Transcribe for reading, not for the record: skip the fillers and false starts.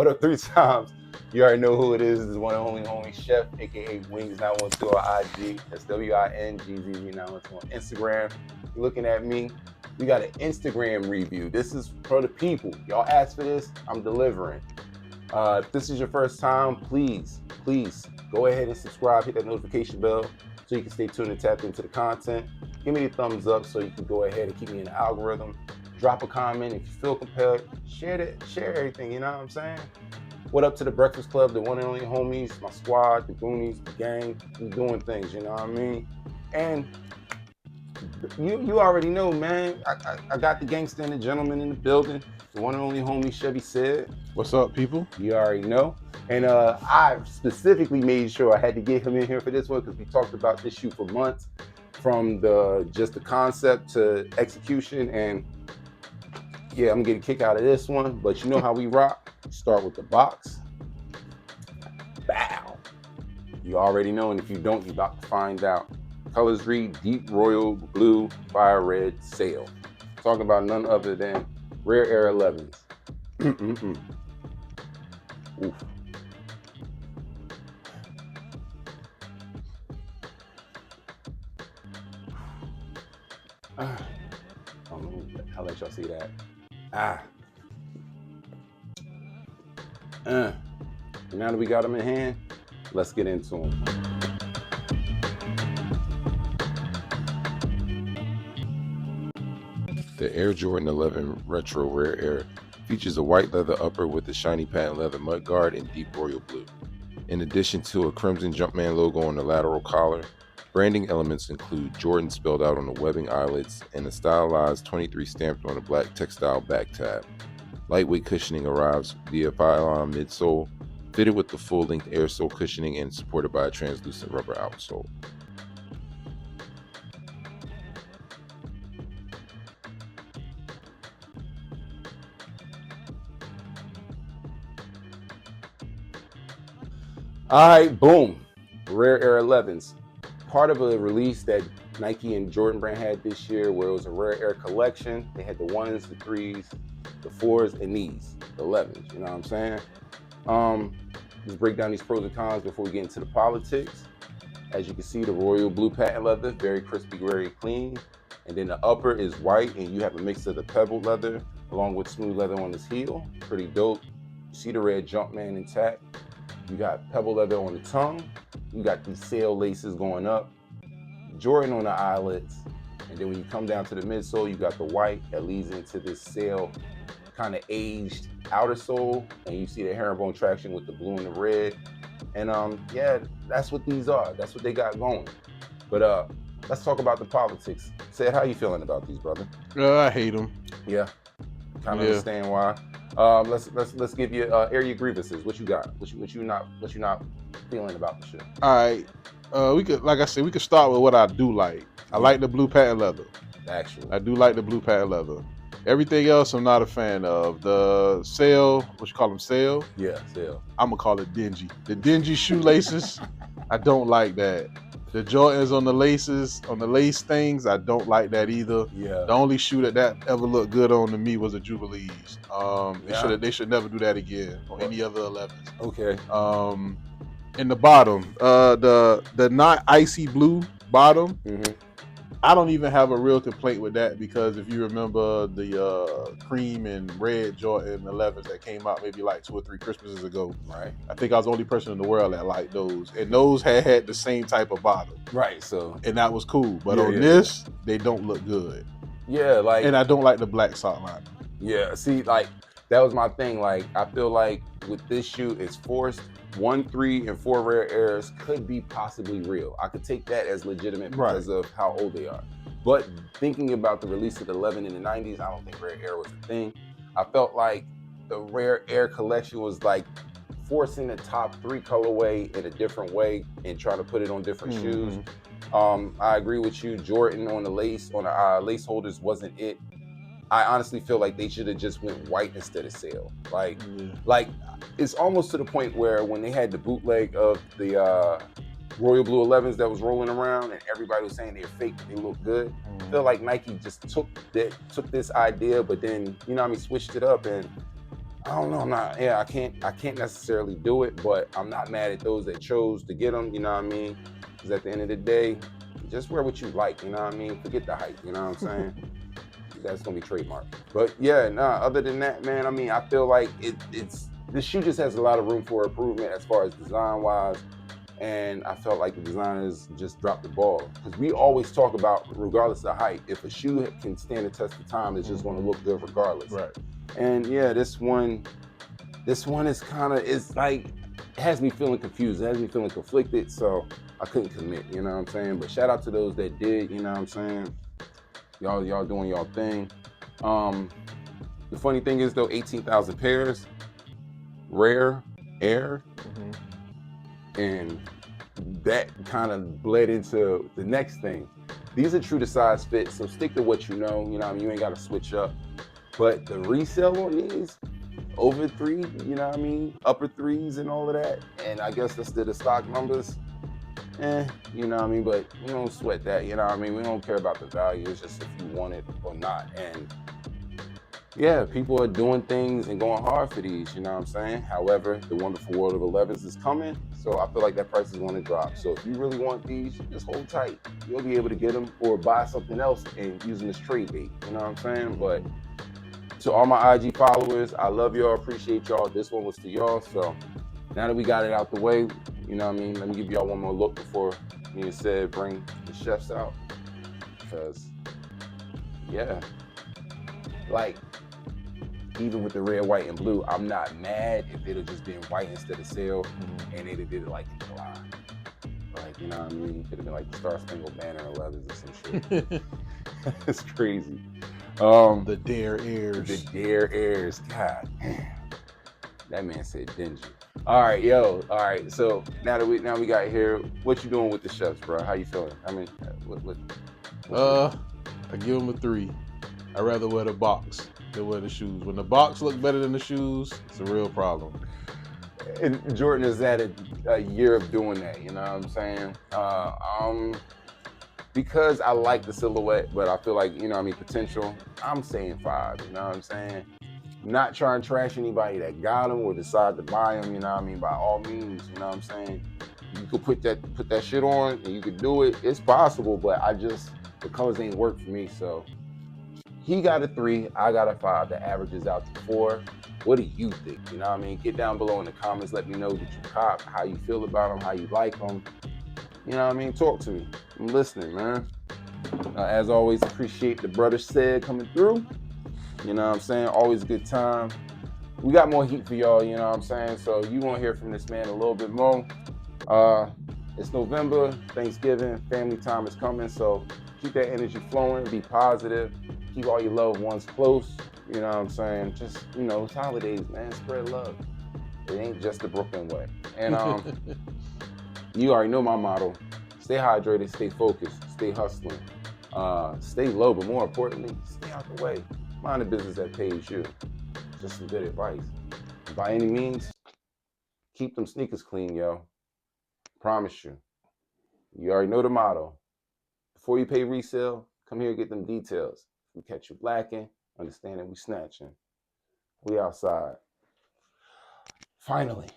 What up 3 times? You already know who it is. It's one and only homie Chef, aka Wings912 on IG. That's WINGZZ912 on Instagram. You're looking at me. We got an Instagram review. This is for the people. Y'all asked for this. I'm delivering. If this is your first time, please go ahead and subscribe. Hit that notification bell so you can stay tuned and tapped into the content. Give me a thumbs up so you can go ahead and keep me in the algorithm. Drop a comment if you feel compelled. Share everything, you know what I'm saying? What up to the Breakfast Club, the one and only homies, my squad, the Goonies, the gang. We doing things, you know what I mean? And you already know, man. I got the gangster and the gentleman in the building. The one and only homie Chevy said. What's up, people? You already know. And I specifically made sure I had to get him in here for this one because we talked about this shoot for months, from just the concept to execution. And yeah, I'm getting a kick out of this one, but you know how we rock. Start with the box. Bow. You already know, and if you don't, you're about to find out. Colors read Deep Royal Blue, Fire Red, Sail. Talking about none other than Rare Air 11s. Oof. I'll let y'all see that. Now that we got them in hand, let's get into them. The Air Jordan 11 Retro Rare Air features a white leather upper with a shiny patent leather mudguard in deep royal blue. In addition to a crimson Jumpman logo on the lateral collar, branding elements include Jordan spelled out on the webbing eyelets and a stylized 23 stamped on the black textile back tab. Lightweight cushioning arrives via pylon midsole, fitted with the full-length air sole cushioning and supported by a translucent rubber outsole. All right, boom. Rare Air 11s. Part of a release that Nike and Jordan brand had this year where it was a Rare Air collection. They had the 1s, the 3s, the 4s, and these, the 11s. You know what I'm saying? Let's break down these pros and cons before we get into the politics. As you can see, the royal blue patent leather, very crispy, very clean. And then the upper is white, and you have a mix of the pebbled leather along with smooth leather on this heel. Pretty dope. You see the red Jumpman intact. You got pebble leather on the tongue. You got these sail laces going up. Jordan on the eyelets. And then when you come down to the midsole, you got the white that leads into this sail kind of aged outer sole. And you see the herringbone traction with the blue and the red. And yeah, that's what these are. That's what they got going. But let's talk about the politics. Say, how you feeling about these, brother? I hate them. Yeah. Kind of understand why. Let's give you air your grievances. What you got? What you not feeling about the shit? All right. We could start with what I do like. I like the blue patent leather. Actually, I do like the blue patent leather. Everything else I'm not a fan of. The sail, what you call them, sail? Yeah, sail. I'm gonna call it dingy. The dingy shoelaces, I don't like that. The Jordans on the laces, on the lace things, I don't like that either. Yeah. The only shoe that ever looked good on to me was the Jubilees. They should never do that again on any other 11s. Okay. In the bottom, the not icy blue bottom, I don't even have a real complaint with that because if you remember the cream and red Jordan 11s that came out maybe like 2 or 3 Christmases ago, right? I think I was the only person in the world that liked those, and those had the same type of bottom, right? So, and that was cool. But this, they don't look good. Yeah, like, and I don't like the black sock liner. Yeah, see, like that was my thing. Like, I feel like with this shoe, it's forced. 1, 3, and 4 rare airs could be possibly real. I could take that as legitimate because of how old they are. But thinking about the release of the 11 in the 90s, I don't think rare air was a thing. I felt like the rare air collection was like forcing the top 3 colorway in a different way and trying to put it on different shoes. I agree with you. Jordan on the lace, on the lace holders wasn't it. I honestly feel like they should have just went white instead of sail. Like it's almost to the point where when they had the bootleg of the Royal Blue 11s that was rolling around and everybody was saying they're fake, they look good. I feel like Nike just took this idea, but then, you know what I mean, switched it up. And I don't know. I'm not. Yeah, I can't necessarily do it, but I'm not mad at those that chose to get them. You know what I mean? Because at the end of the day, just wear what you like. You know what I mean? Forget the hype. You know what I'm saying? That's gonna be trademarked. But yeah, nah. Other than that, man, I mean, I feel like it's this shoe just has a lot of room for improvement as far as design wise. And I felt like the designers just dropped the ball because we always talk about, regardless of height, if a shoe can stand the test of time, it's just going to look good regardless. Right. And yeah, this one is kind of, it's like, it has me feeling confused. It has me feeling conflicted. So I couldn't commit, you know what I'm saying? But shout out to those that did, you know what I'm saying? Y'all doing y'all thing. The funny thing is though, 18,000 pairs, rare air, and that kind of bled into the next thing. These are true to size fit, so stick to what you know. You know what I mean? You ain't got to switch up. But the resale on these, over 3, you know what I mean? Upper 3s and all of that. And I guess that's the stock numbers. You know what I mean? But we don't sweat that, you know what I mean? We don't care about the value. It's just if you want it or not. And yeah, people are doing things and going hard for these, you know what I'm saying? However, the wonderful world of 11s is coming, so I feel like that price is going to drop. So if you really want these, just hold tight. You'll be able to get them or buy something else and use them as trade bait, you know what I'm saying? But to all my IG followers, I love y'all, appreciate y'all. This one was to y'all, so now that we got it out the way, you know what I mean? Let me give y'all one more look before me and said bring the chefs out. Because, yeah, like, even with the red, white, and blue, I'm not mad if it'd have just been white instead of sail, and they'd have did it like in July. Like, you know what I mean? It could have been like the Star Spangled Banner 11s or some shit. It's crazy. The Dare Airs. The Dare Airs. God damn. That man said dingy. All right, yo. All right. So now we got here. What you doing with the chefs, bro? How you feeling? I mean, I give them a 3. I'd rather wear the box than wear the shoes. When the box look better than the shoes, it's a real problem. And Jordan has had a year of doing that, you know what I'm saying? Because I like the silhouette, but I feel like, you know what I mean, potential, I'm saying 5, you know what I'm saying? Not trying to trash anybody that got them or decide to buy them, you know what I mean? By all means, you know what I'm saying? You could put that shit on and you could do it. It's possible, but the colors ain't work for me, so. He got a 3, I got a 5. The average is out to 4. What do you think? You know what I mean? Get down below in the comments. Let me know that you cop, how you feel about them, how you like them. You know what I mean? Talk to me. I'm listening, man. As always, appreciate the brother said coming through. You know what I'm saying? Always a good time. We got more heat for y'all, you know what I'm saying? So you won't hear from this man a little bit more. It's November, Thanksgiving, family time is coming, so keep that energy flowing, be positive, keep all your loved ones close, you know what I'm saying? Just, you know, it's holidays, man, spread love. It ain't just the Brooklyn way. And you already know my motto, stay hydrated, stay focused, stay hustling, stay low, but more importantly, stay out the way. Mind the business that pays you. Just some good advice. By any means, keep them sneakers clean, yo. Promise you. You already know the motto. Before you pay resale, come here and get them details. If we catch you blacking, understand that we snatching. We outside. Finally.